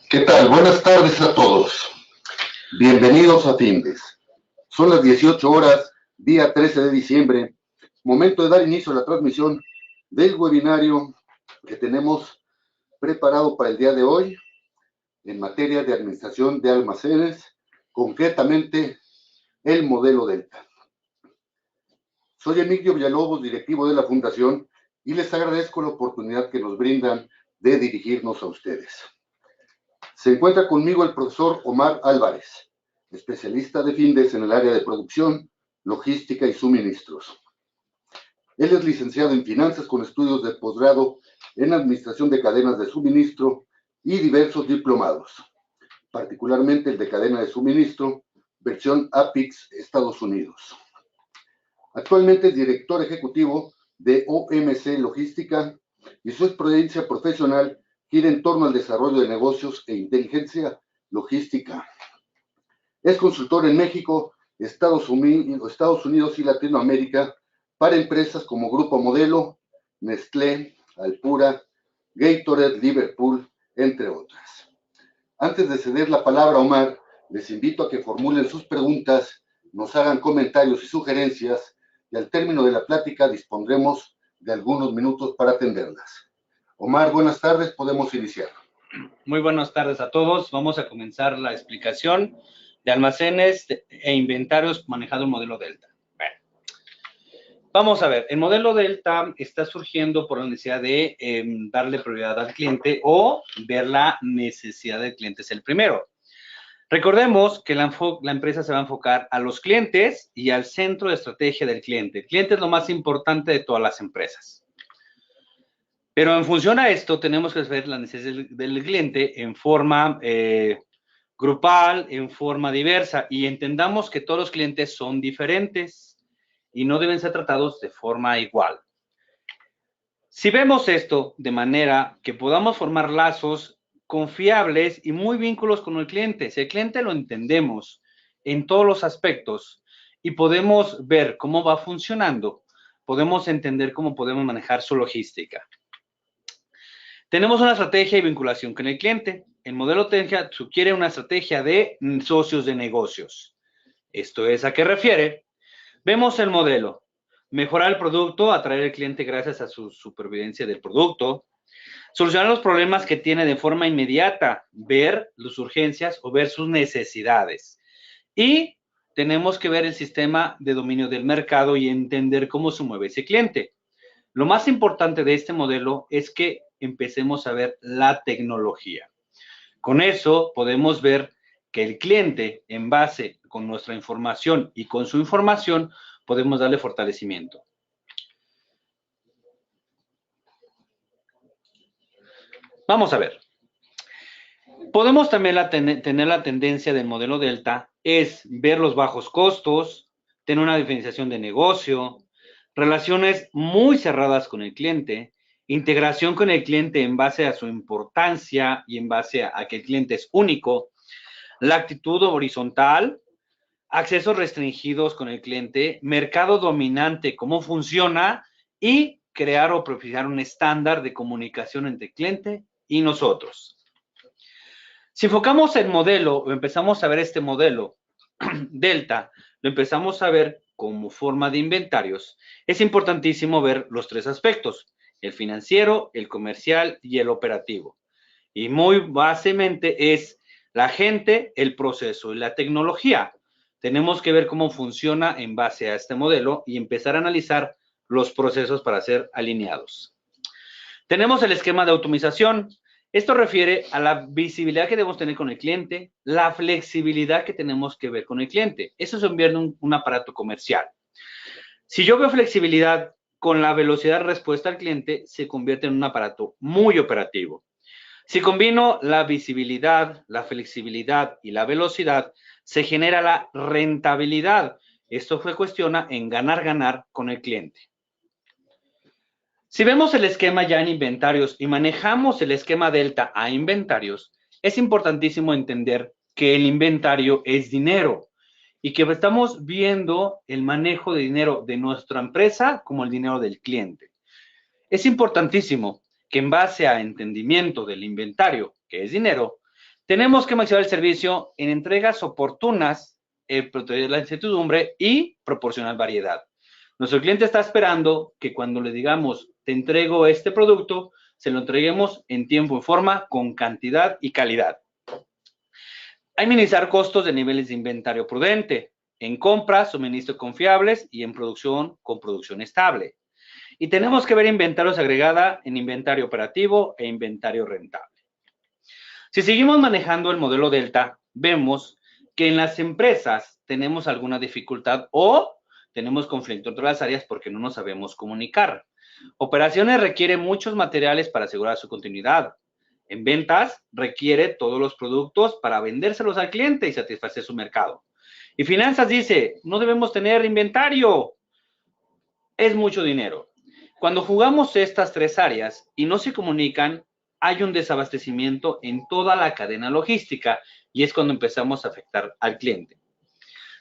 ¿Qué tal? Buenas tardes a todos. Bienvenidos a Findes. Son las 18 horas, día 13 de diciembre, momento de dar inicio a la transmisión del webinario que tenemos preparado para el día de hoy en materia de administración de almacenes, concretamente el modelo Delta. Soy Emilio Villalobos, directivo de la Fundación, y les agradezco la oportunidad que nos brindan de dirigirnos a ustedes. Se encuentra conmigo el profesor Omar Álvarez, especialista de Findes en el área de producción, logística y suministros. Él es licenciado en finanzas con estudios de posgrado en administración de cadenas de suministro y diversos diplomados, particularmente el de cadena de suministro, versión APIX, Estados Unidos. Actualmente es director ejecutivo de OMC Logística y su experiencia profesional gira en torno al desarrollo de negocios e inteligencia logística. Es consultor en México, Estados Unidos y Latinoamérica para empresas como Grupo Modelo, Nestlé, Alpura, Gatorade, Liverpool, entre otras. Antes de ceder la palabra a Omar, les invito a que formulen sus preguntas, nos hagan comentarios y sugerencias, y al término de la plática dispondremos de algunos minutos para atenderlas. Omar, buenas tardes, podemos iniciar. Muy buenas tardes a todos. Vamos a comenzar la explicación de almacenes e inventarios manejado el modelo Delta. Bueno, vamos a ver, el modelo Delta está surgiendo por la necesidad de darle prioridad al cliente o ver la necesidad del cliente es el primero. Recordemos que la empresa se va a enfocar a los clientes y al centro de estrategia del cliente. El cliente es lo más importante de todas las empresas. Pero en función a esto, tenemos que ver la necesidad del cliente en forma grupal, en forma diversa, y entendamos que todos los clientes son diferentes y no deben ser tratados de forma igual. Si vemos esto de manera que podamos formar lazos confiables y muy vínculos con el cliente, si el cliente lo entendemos en todos los aspectos y podemos ver cómo va funcionando, podemos entender cómo podemos manejar su logística. Tenemos una estrategia de vinculación con el cliente. El modelo Tenja sugiere una estrategia de socios de negocios. ¿Esto es a qué refiere? Vemos el modelo. Mejorar el producto, atraer al cliente gracias a su supervivencia del producto. Solucionar los problemas que tiene de forma inmediata. Ver sus urgencias o ver sus necesidades. Y tenemos que ver el sistema de dominio del mercado y entender cómo se mueve ese cliente. Lo más importante de este modelo es que empecemos a ver la tecnología. Con eso podemos ver que el cliente, en base con nuestra información y con su información, podemos darle fortalecimiento. Vamos a ver. Podemos también tener la tendencia del modelo Delta, es ver los bajos costos, tener una diferenciación de negocio, relaciones muy cerradas con el cliente, integración con el cliente en base a su importancia y en base a que el cliente es único, la actitud horizontal, accesos restringidos con el cliente, mercado dominante, cómo funciona y crear o propiciar un estándar de comunicación entre el cliente y nosotros. Si enfocamos el modelo o empezamos a ver este modelo Delta, lo empezamos a ver como forma de inventarios, es importantísimo ver los tres aspectos, el financiero, el comercial y el operativo. Y muy básicamente es la gente, el proceso y la tecnología. Tenemos que ver cómo funciona en base a este modelo y empezar a analizar los procesos para ser alineados. Tenemos el esquema de automatización. Esto refiere a la visibilidad que debemos tener con el cliente, la flexibilidad que tenemos que ver con el cliente. Eso es un aparato comercial. Si yo veo flexibilidad con la velocidad de respuesta al cliente, se convierte en un aparato muy operativo. Si combino la visibilidad, la flexibilidad y la velocidad, se genera la rentabilidad. Esto se cuestiona en ganar con el cliente. Si vemos el esquema ya en inventarios y manejamos el esquema Delta a inventarios, es importantísimo entender que el inventario es dinero y que estamos viendo el manejo de dinero de nuestra empresa como el dinero del cliente. Es importantísimo que en base a entendimiento del inventario, que es dinero, tenemos que maximizar el servicio en entregas oportunas, proteger la incertidumbre y proporcionar variedad. Nuestro cliente está esperando que cuando le digamos, te entrego este producto, se lo entreguemos en tiempo y forma, con cantidad y calidad. Hay que minimizar costos de niveles de inventario prudente, en compras, suministro confiables y en producción con producción estable. Y tenemos que ver inventarios agregada en inventario operativo e inventario rentable. Si seguimos manejando el modelo Delta, vemos que en las empresas tenemos alguna dificultad o tenemos conflicto entre las áreas porque no nos sabemos comunicar. Operaciones requiere muchos materiales para asegurar su continuidad. En ventas requiere todos los productos para vendérselos al cliente y satisfacer su mercado. Y finanzas dice, no debemos tener inventario. Es mucho dinero. Cuando jugamos estas tres áreas y no se comunican, hay un desabastecimiento en toda la cadena logística y es cuando empezamos a afectar al cliente.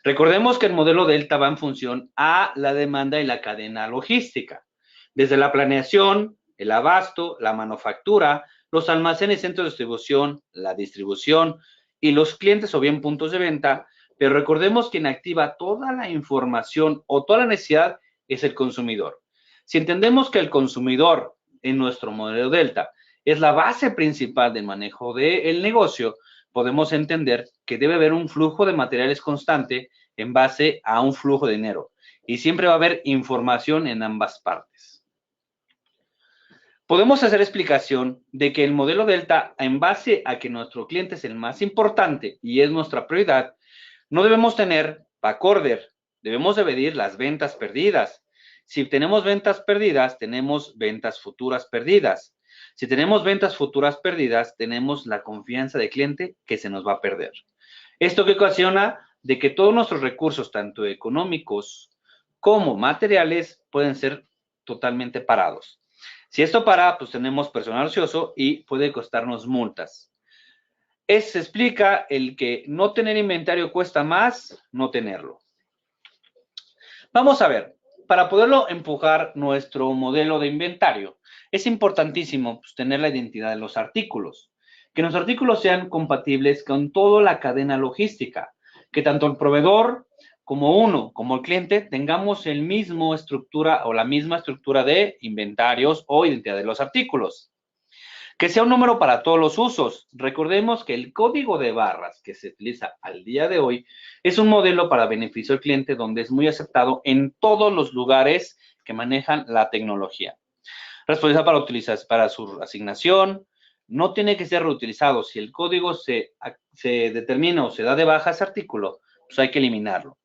Recordemos que el modelo Delta va en función a la demanda y la cadena logística. Desde la planeación, el abasto, la manufactura, los almacenes, centros de distribución, la distribución y los clientes o bien puntos de venta, pero recordemos quien activa toda la información o toda la necesidad es el consumidor. Si entendemos que el consumidor en nuestro modelo Delta es la base principal del manejo del negocio, podemos entender que debe haber un flujo de materiales constante en base a un flujo de dinero y siempre va a haber información en ambas partes. Podemos hacer explicación de que el modelo Delta, en base a que nuestro cliente es el más importante y es nuestra prioridad, no debemos tener backorder, debemos de medir las ventas perdidas. Si tenemos ventas perdidas, tenemos ventas futuras perdidas. Si tenemos ventas futuras perdidas, tenemos la confianza del cliente que se nos va a perder. Esto que ocasiona de que todos nuestros recursos, tanto económicos como materiales, pueden ser totalmente parados. Si esto para, pues tenemos personal ocioso y puede costarnos multas. Se explica el que no tener inventario cuesta más no tenerlo. Vamos a ver, para poderlo empujar nuestro modelo de inventario, es importantísimo pues, tener la identidad de los artículos, que los artículos sean compatibles con toda la cadena logística, que tanto el proveedor como el cliente tengamos el mismo estructura o la misma estructura de inventarios o identidad de los artículos. Que sea un número para todos los usos. Recordemos que el código de barras que se utiliza al día de hoy es un modelo para beneficio del cliente donde es muy aceptado en todos los lugares que manejan la tecnología. Responsabilidad para utilizar para su asignación. No tiene que ser reutilizado. Si el código se determina o se da de baja ese artículo, pues hay que eliminarlo.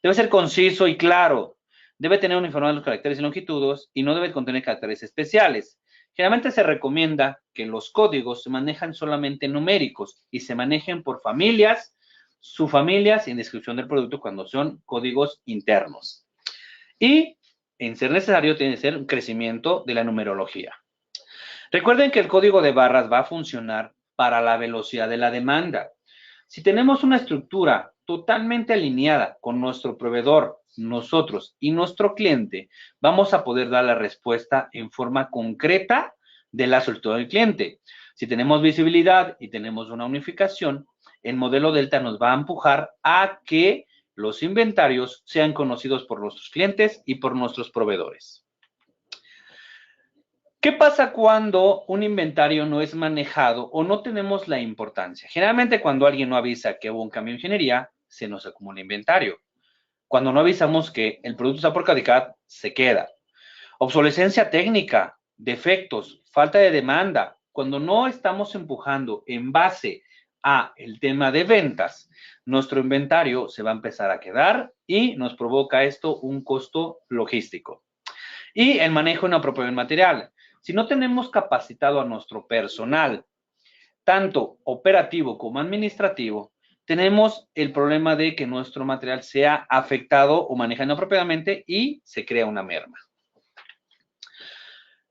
Debe ser conciso y claro. Debe tener uniformidad de los caracteres y longitudes y no debe contener caracteres especiales. Generalmente se recomienda que los códigos se manejan solamente numéricos y se manejen por familias, subfamilias y en descripción del producto cuando son códigos internos. Y, en ser necesario, tiene que ser un crecimiento de la numerología. Recuerden que el código de barras va a funcionar para la velocidad de la demanda. Si tenemos una estructura totalmente alineada con nuestro proveedor, nosotros y nuestro cliente, vamos a poder dar la respuesta en forma concreta de la solicitud del cliente. Si tenemos visibilidad y tenemos una unificación, el modelo Delta nos va a empujar a que los inventarios sean conocidos por nuestros clientes y por nuestros proveedores. ¿Qué pasa cuando un inventario no es manejado o no tenemos la importancia? Generalmente cuando alguien no avisa que hubo un cambio de ingeniería, se nos acumula inventario. Cuando no avisamos que el producto está por caducar, se queda. Obsolescencia técnica, defectos, falta de demanda. Cuando no estamos empujando en base a el tema de ventas, nuestro inventario se va a empezar a quedar y nos provoca esto un costo logístico. Y el manejo inapropiado del material. Si no tenemos capacitado a nuestro personal, tanto operativo como administrativo, tenemos el problema de que nuestro material sea afectado o manejado inapropiadamente y se crea una merma.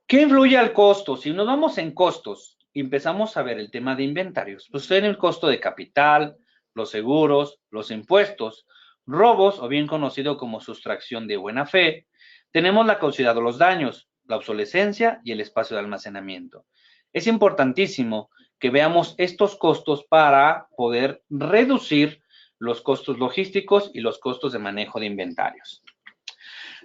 ¿Qué influye al costo? Si nos vamos en costos y empezamos a ver el tema de inventarios, pues tiene el costo de capital, los seguros, los impuestos, robos o bien conocido como sustracción de buena fe. Tenemos la causalidad de los daños. la obsolescencia y el espacio de almacenamiento. Es importantísimo que veamos estos costos para poder reducir los costos logísticos y los costos de manejo de inventarios.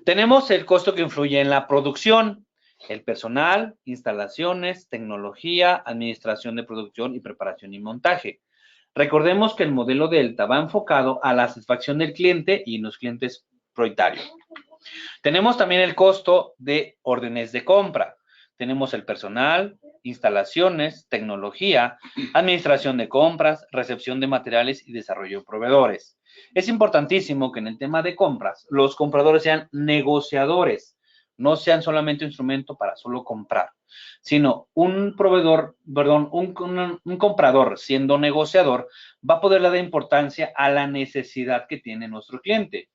Tenemos el costo que influye en la producción, el personal, instalaciones, tecnología, administración de producción y preparación y montaje. Recordemos que el modelo Delta va enfocado a la satisfacción del cliente y los clientes prioritarios. Tenemos también el costo de órdenes de compra. Tenemos el personal, instalaciones, tecnología, administración de compras, recepción de materiales y desarrollo de proveedores. Es importantísimo que en el tema de compras los compradores sean negociadores, no sean solamente un instrumento para solo comprar, sino un comprador siendo negociador va a poder dar importancia a la necesidad que tiene nuestro cliente.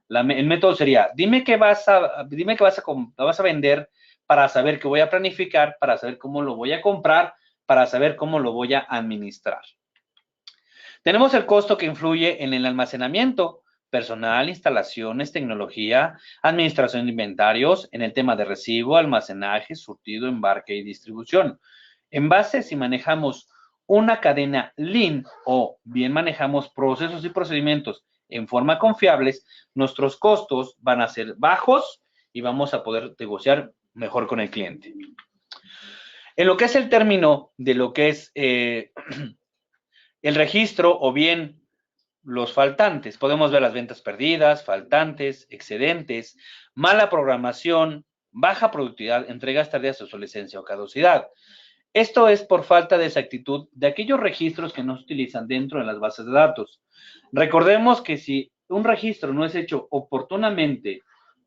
El método sería, dime qué vas a vender para saber qué voy a planificar, para saber cómo lo voy a comprar, para saber cómo lo voy a administrar. Tenemos el costo que influye en el almacenamiento, personal, instalaciones, tecnología, administración de inventarios, en el tema de recibo, almacenaje, surtido, embarque y distribución. En base, si manejamos una cadena Lean o bien manejamos procesos y procedimientos en forma confiables, nuestros costos van a ser bajos y vamos a poder negociar mejor con el cliente. En lo que es el término de lo que es el registro o bien los faltantes, podemos ver las ventas perdidas, faltantes, excedentes, mala programación, baja productividad, entregas tardías, obsolescencia o caducidad. Esto es por falta de exactitud de aquellos registros que no se utilizan dentro de las bases de datos. Recordemos que si un registro no es hecho oportunamente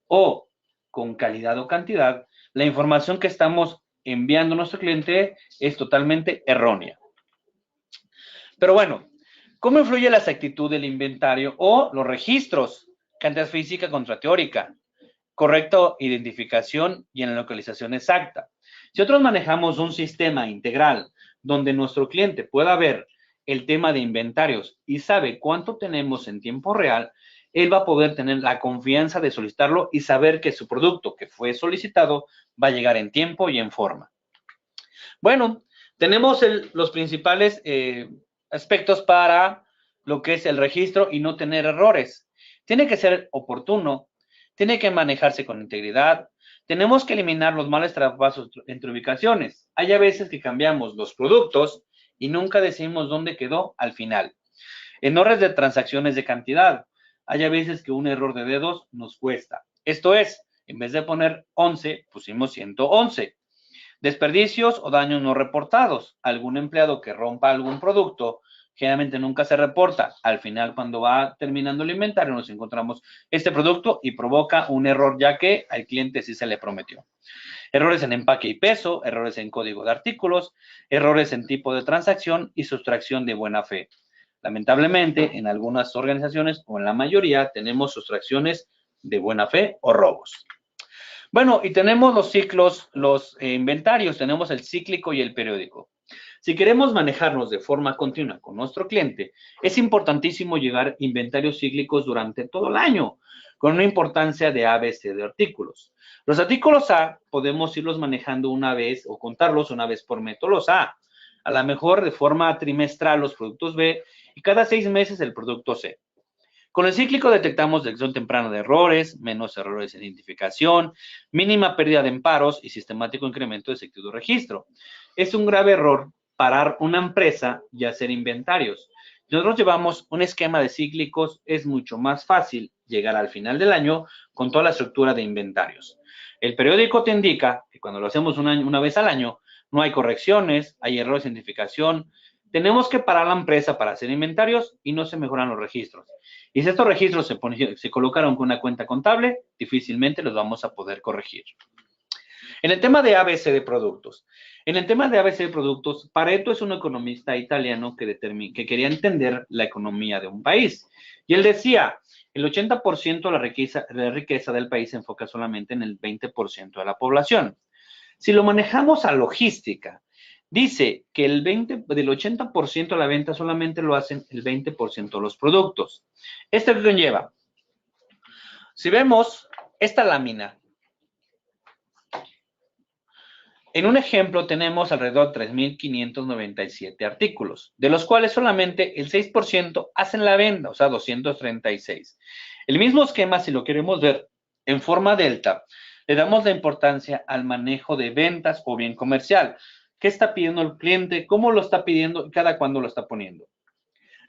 o con calidad o cantidad, la información que estamos enviando a nuestro cliente es totalmente errónea. Pero bueno, ¿cómo influye la exactitud del inventario o los registros? Cantidad física contra teórica, correcta identificación y en la localización exacta. Si nosotros manejamos un sistema integral donde nuestro cliente pueda ver el tema de inventarios y sabe cuánto tenemos en tiempo real, él va a poder tener la confianza de solicitarlo y saber que su producto que fue solicitado va a llegar en tiempo y en forma. Bueno, tenemos los principales aspectos para lo que es el registro y no tener errores. Tiene que ser oportuno, tiene que manejarse con integridad, tenemos que eliminar los malos traspasos entre ubicaciones. Hay a veces que cambiamos los productos y nunca decimos dónde quedó al final. Errores de transacciones de cantidad. Hay a veces que un error de dedos nos cuesta. Esto es, en vez de poner 11, pusimos 111. Desperdicios o daños no reportados. Algún empleado que rompa algún producto generalmente nunca se reporta. Al final, cuando va terminando el inventario, nos encontramos este producto y provoca un error, ya que al cliente sí se le prometió. Errores en empaque y peso, errores en código de artículos, errores en tipo de transacción y sustracción de buena fe. Lamentablemente, en algunas organizaciones o en la mayoría tenemos sustracciones de buena fe o robos. Bueno, y tenemos los ciclos, los inventarios, tenemos el cíclico y el periódico. Si queremos manejarnos de forma continua con nuestro cliente, es importantísimo llevar inventarios cíclicos durante todo el año, con una importancia de ABC de artículos. Los artículos A podemos irlos manejando una vez o contarlos una vez por método los A lo mejor de forma trimestral los productos B y cada 6 meses el producto C. Con el cíclico detectamos detección temprana de errores, menos errores de identificación, mínima pérdida de amparos y sistemático incremento de exactitud de registro. Es un grave error parar una empresa y hacer inventarios. Si nosotros llevamos un esquema de cíclicos, es mucho más fácil llegar al final del año con toda la estructura de inventarios. El periódico te indica que cuando lo hacemos una vez al año, no hay correcciones, hay errores de identificación. Tenemos que parar la empresa para hacer inventarios y no se mejoran los registros. Y si estos registros se colocaron con una cuenta contable, difícilmente los vamos a poder corregir. En el tema de ABC de productos. En el tema de ABC de productos, Pareto es un economista italiano que quería entender la economía de un país. Y él decía, el 80% de la riqueza del país se enfoca solamente en el 20% de la población. Si lo manejamos a logística, dice que del 80% de la venta solamente lo hacen el 20% de los productos. ¿Esto qué conlleva? Si vemos esta lámina, En un ejemplo tenemos alrededor de 3,597 artículos, de los cuales solamente el 6% hacen la venta, o sea, 236. El mismo esquema, si lo queremos ver en forma delta, le damos la importancia al manejo de ventas o bien comercial. ¿Qué está pidiendo el cliente? ¿Cómo lo está pidiendo? Y cada cuándo lo está poniendo.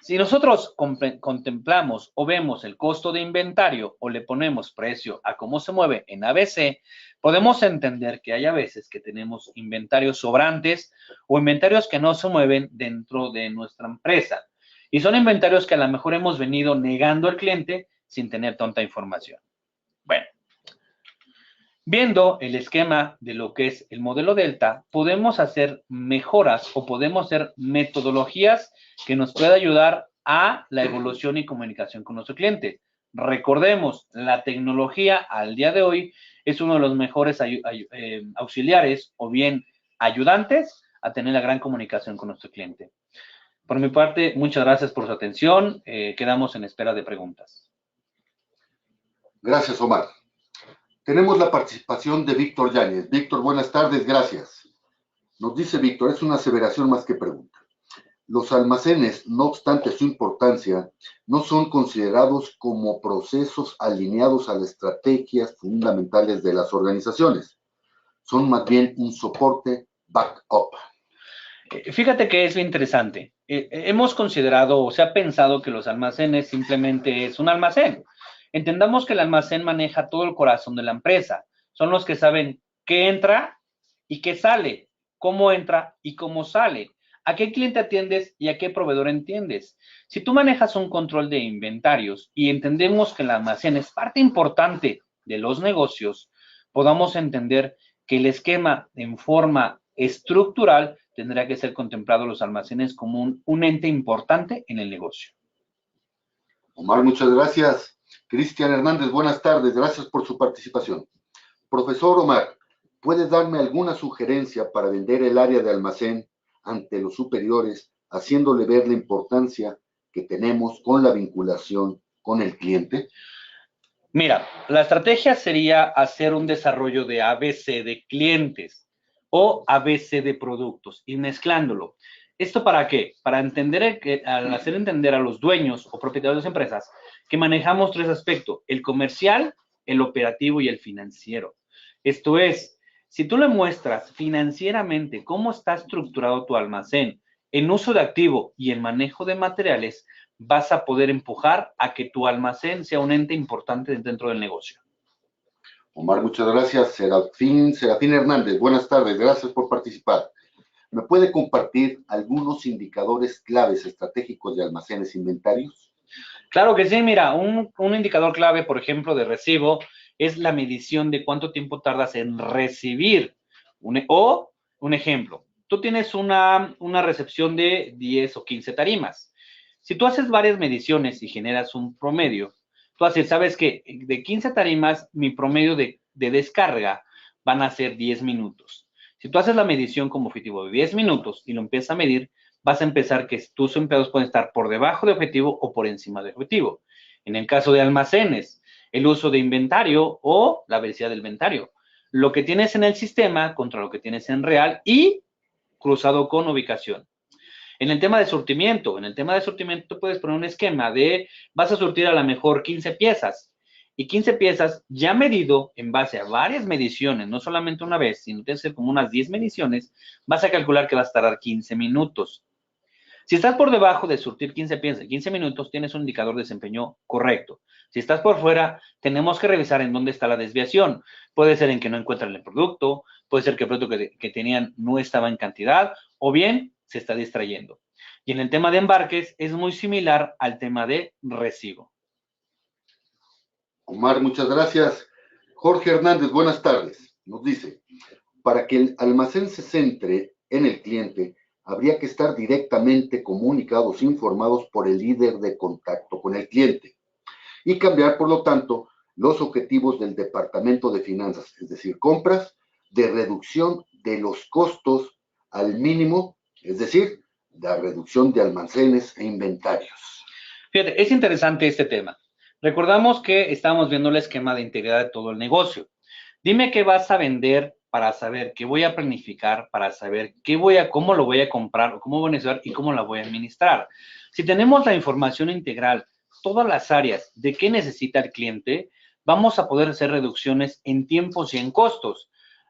Si nosotros contemplamos o vemos el costo de inventario o le ponemos precio a cómo se mueve en ABC, podemos entender que hay a veces que tenemos inventarios sobrantes o inventarios que no se mueven dentro de nuestra empresa. Y son inventarios que a lo mejor hemos venido negando al cliente sin tener tanta información. Bueno, viendo el esquema de lo que es el modelo Delta, podemos hacer mejoras o podemos hacer metodologías que nos puedan ayudar a la evolución y comunicación con nuestro cliente. Recordemos, la tecnología al día de hoy es uno de los mejores auxiliares o bien ayudantes a tener la gran comunicación con nuestro cliente. Por mi parte, muchas gracias por su atención. Quedamos en espera de preguntas. Gracias, Omar. Tenemos la participación de Víctor Yáñez. Víctor, buenas tardes, gracias. Nos dice Víctor, es una aseveración más que pregunta. Los almacenes, no obstante su importancia, no son considerados como procesos alineados a las estrategias fundamentales de las organizaciones. Son más bien un soporte backup. Fíjate que es interesante. Hemos considerado o se ha pensado que los almacenes simplemente es un almacén. Entendamos que el almacén maneja todo el corazón de la empresa. Son los que saben qué entra y qué sale, cómo entra y cómo sale, a qué cliente atiendes y a qué proveedor entiendes. Si tú manejas un control de inventarios y entendemos que el almacén es parte importante de los negocios, podamos entender que el esquema en forma estructural tendrá que ser contemplado los almacenes como un ente importante en el negocio. Omar, muchas gracias. Cristian Hernández, buenas tardes. Gracias por su participación. Profesor Omar, ¿puede darme alguna sugerencia para vender el área de almacén ante los superiores, haciéndole ver la importancia que tenemos con la vinculación con el cliente? Mira, la estrategia sería hacer un desarrollo de ABC de clientes o ABC de productos y mezclándolo. ¿Esto para qué? Para entender al hacer entender a los dueños o propietarios de las empresas que manejamos tres aspectos: el comercial, el operativo y el financiero. Esto es, si tú le muestras financieramente cómo está estructurado tu almacén en uso de activo y en manejo de materiales, vas a poder empujar a que tu almacén sea un ente importante dentro del negocio. Omar, muchas gracias. Serafín Hernández, buenas tardes. Gracias por participar. ¿Me puede compartir algunos indicadores claves estratégicos de almacenes e inventarios? Claro que sí, mira, un indicador clave, por ejemplo, de recibo es la medición de cuánto tiempo tardas en recibir. Un ejemplo, tú tienes una recepción de 10 o 15 tarimas. Si tú haces varias mediciones y generas un promedio, tú haces, sabes que de 15 tarimas, mi promedio de descarga van a ser 10 minutos. Si tú haces la medición como objetivo de 10 minutos y lo empiezas a medir, vas a empezar que tus empleados pueden estar por debajo de objetivo o por encima de objetivo. En el caso de almacenes, el uso de inventario o la velocidad del inventario. Lo que tienes en el sistema contra lo que tienes en real y cruzado con ubicación. En el tema de surtimiento, tú puedes poner un esquema de vas a surtir a lo mejor 15 piezas y 15 piezas ya medido en base a varias mediciones, no solamente una vez, sino que ser como unas 10 mediciones, vas a calcular que vas a tardar 15 minutos. Si estás por debajo de surtir 15 piezas en 15 minutos, tienes un indicador de desempeño correcto. Si estás por fuera, tenemos que revisar en dónde está la desviación. Puede ser en que no encuentran el producto, puede ser que el producto que tenían no estaba en cantidad, o bien se está distrayendo. Y en el tema de embarques es muy similar al tema de recibo. Omar, muchas gracias. Jorge Hernández, buenas tardes. Nos dice, para que el almacén se centre en el cliente, habría que estar directamente comunicados, informados por el líder de contacto con el cliente y cambiar, por lo tanto, los objetivos del departamento de finanzas, es decir, compras, de reducción de los costos al mínimo, es decir, la reducción de almacenes e inventarios. Fíjate, es interesante este tema. Recordamos que estamos viendo el esquema de integridad de todo el negocio. Dime qué vas a vender para saber qué voy a planificar, para saber cómo lo voy a comprar, o cómo voy a necesitar y cómo la voy a administrar. Si tenemos la información integral, todas las áreas de qué necesita el cliente, vamos a poder hacer reducciones en tiempos y en costos.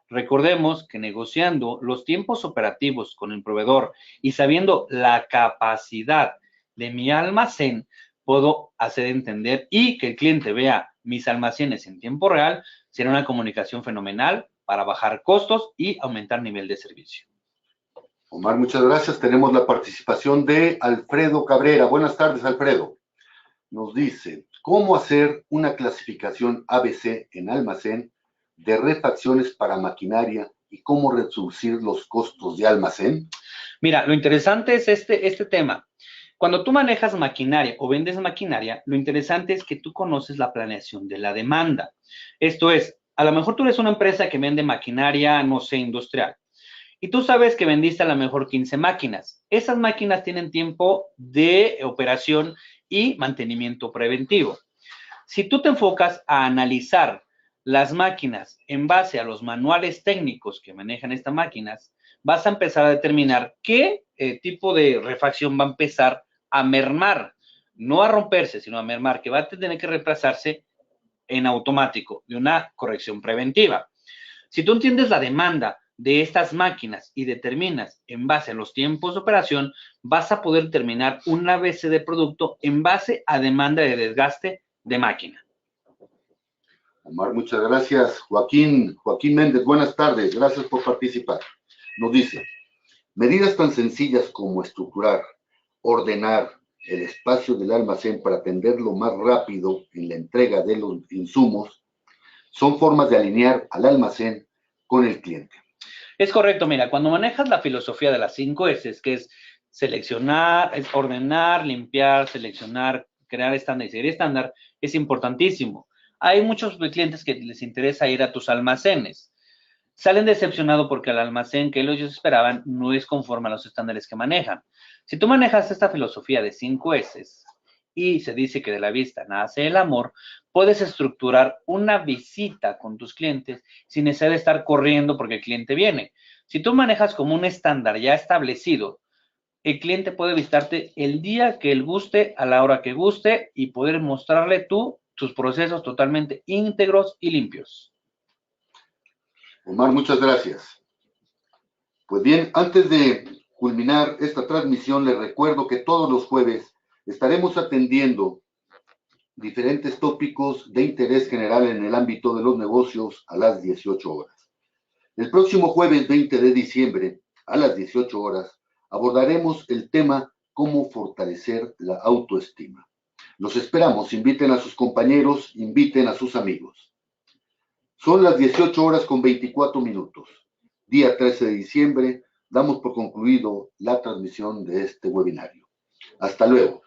Recordemos que negociando los tiempos operativos con el proveedor y sabiendo la capacidad de mi almacén, puedo hacer entender y que el cliente vea mis almacenes en tiempo real, será una comunicación fenomenal para bajar costos y aumentar nivel de servicio. Omar, muchas gracias. Tenemos la participación de Alfredo Cabrera. Buenas tardes, Alfredo. Nos dice, ¿cómo hacer una clasificación ABC en almacén de refacciones para maquinaria y cómo reducir los costos de almacén? Mira, lo interesante es este tema. Cuando tú manejas maquinaria o vendes maquinaria, lo interesante es que tú conoces la planeación de la demanda. Esto es, a lo mejor tú eres una empresa que vende maquinaria, no sé, industrial, y tú sabes que vendiste a lo mejor 15 máquinas. Esas máquinas tienen tiempo de operación y mantenimiento preventivo. Si tú te enfocas a analizar las máquinas en base a los manuales técnicos que manejan estas máquinas, vas a empezar a determinar qué tipo de refacción va a empezar a mermar, no a romperse, sino a mermar, que va a tener que reemplazarse en automático de una corrección preventiva. Si tú entiendes la demanda de estas máquinas y determinas en base a los tiempos de operación, vas a poder terminar un ABC de producto en base a demanda de desgaste de máquina. Omar, muchas gracias. Joaquín Méndez, buenas tardes. Gracias por participar. Nos dice, medidas tan sencillas como estructurar, ordenar el espacio del almacén para atenderlo más rápido en la entrega de los insumos son formas de alinear al almacén con el cliente. Es correcto, mira, cuando manejas la filosofía de las 5 S, que es seleccionar, es ordenar, limpiar, seleccionar, crear estándar y seguir estándar, es importantísimo. Hay muchos clientes que les interesa ir a tus almacenes. Salen decepcionados porque el almacén que ellos esperaban no es conforme a los estándares que manejan. Si tú manejas esta filosofía de 5 S y se dice que de la vista nace el amor, puedes estructurar una visita con tus clientes sin necesidad de estar corriendo porque el cliente viene. Si tú manejas como un estándar ya establecido, el cliente puede visitarte el día que él guste, a la hora que guste y poder mostrarle tú tus procesos totalmente íntegros y limpios. Omar, muchas gracias. Pues bien, antes de culminar esta transmisión, les recuerdo que todos los jueves estaremos atendiendo diferentes tópicos de interés general en el ámbito de los negocios a las 18 horas. El próximo jueves 20 de diciembre, a las 18 horas, abordaremos el tema cómo fortalecer la autoestima. Los esperamos, inviten a sus compañeros, inviten a sus amigos. Son las 18 horas con 24 minutos. Día 13 de diciembre, damos por concluido la transmisión de este webinario. Hasta luego.